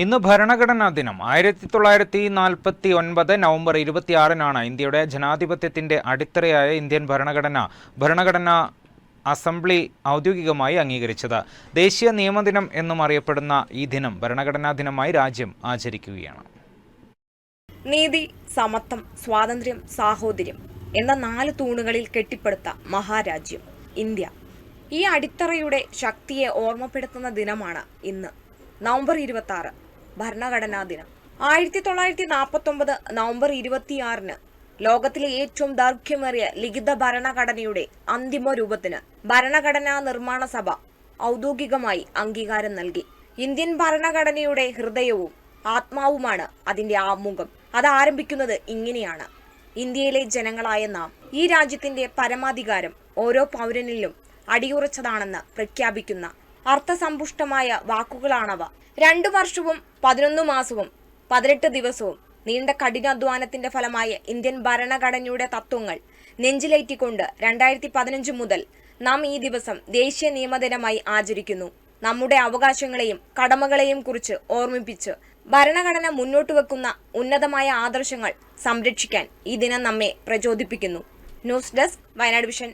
ഇന്ന് ഭരണഘടനാ ദിനം. 1949 നവംബർ 26-നാണ് ഇന്ത്യയുടെ ജനാധിപത്യത്തിന്റെ അടിത്തറയായ ഇന്ത്യൻ ഭരണഘടനാ അസംബ്ലി ഔദ്യോഗികമായി അംഗീകരിച്ചത്. ദേശീയ നിയമദിനം എന്നും അറിയപ്പെടുന്ന ഈ ദിനം ഭരണഘടനാ ദിനമായി രാജ്യം ആചരിക്കുകയാണ്. നീതി, സമത്വം, സ്വാതന്ത്ര്യം, സാഹോദര്യം എന്ന 4 തൂണുകളിൽ കെട്ടിപ്പടുത്ത മഹാരാജ്യം ഇന്ത്യ. ഈ അടിത്തറയുടെ ശക്തിയെ ഓർമ്മപ്പെടുത്തുന്ന ദിനമാണ് ഇന്ന് നവംബർ 26 ഭരണഘടനാ ദിനം. 1949 നവംബർ 26-ന് ലോകത്തിലെ ഏറ്റവും ദൈർഘ്യമേറിയ ലിഖിത ഭരണഘടനയുടെ അന്തിമ രൂപത്തിന് ഭരണഘടനാ നിർമ്മാണ സഭ ഔദ്യോഗികമായി അംഗീകാരം നൽകി. ഇന്ത്യൻ ഭരണഘടനയുടെ ഹൃദയവും ആത്മാവുമാണ് അതിന്റെ ആമുഖം. അത് ആരംഭിക്കുന്നത് ഇങ്ങനെയാണ്: ഇന്ത്യയിലെ ജനങ്ങളായ നാം ഈ രാജ്യത്തിന്റെ പരമാധികാരം ഓരോ പൗരനിലും അടിയുറച്ചതാണെന്ന് പ്രഖ്യാപിക്കുന്ന അർത്ഥസമ്പുഷ്ടമായ വാക്കുകളാണവ. 2 വർഷവും 11 മാസവും 18 ദിവസവും നീണ്ട കഠിനാധ്വാനത്തിന്റെ ഫലമായ ഇന്ത്യൻ ഭരണഘടനയുടെ തത്വങ്ങൾ നെഞ്ചിലേറ്റിക്കൊണ്ട് 2015 മുതൽ നാം ഈ ദിവസം ദേശീയ നിയമദിനമായി ആചരിക്കുന്നു. നമ്മുടെ അവകാശങ്ങളെയും കടമകളെയും കുറിച്ച് ഓർമ്മിപ്പിച്ച് ഭരണഘടന മുന്നോട്ട് വെക്കുന്ന ഉന്നതമായ ആദർശങ്ങൾ സംരക്ഷിക്കാൻ ഈ ദിനം നമ്മെ പ്രചോദിപ്പിക്കുന്നു. News desk, Wayanad vision.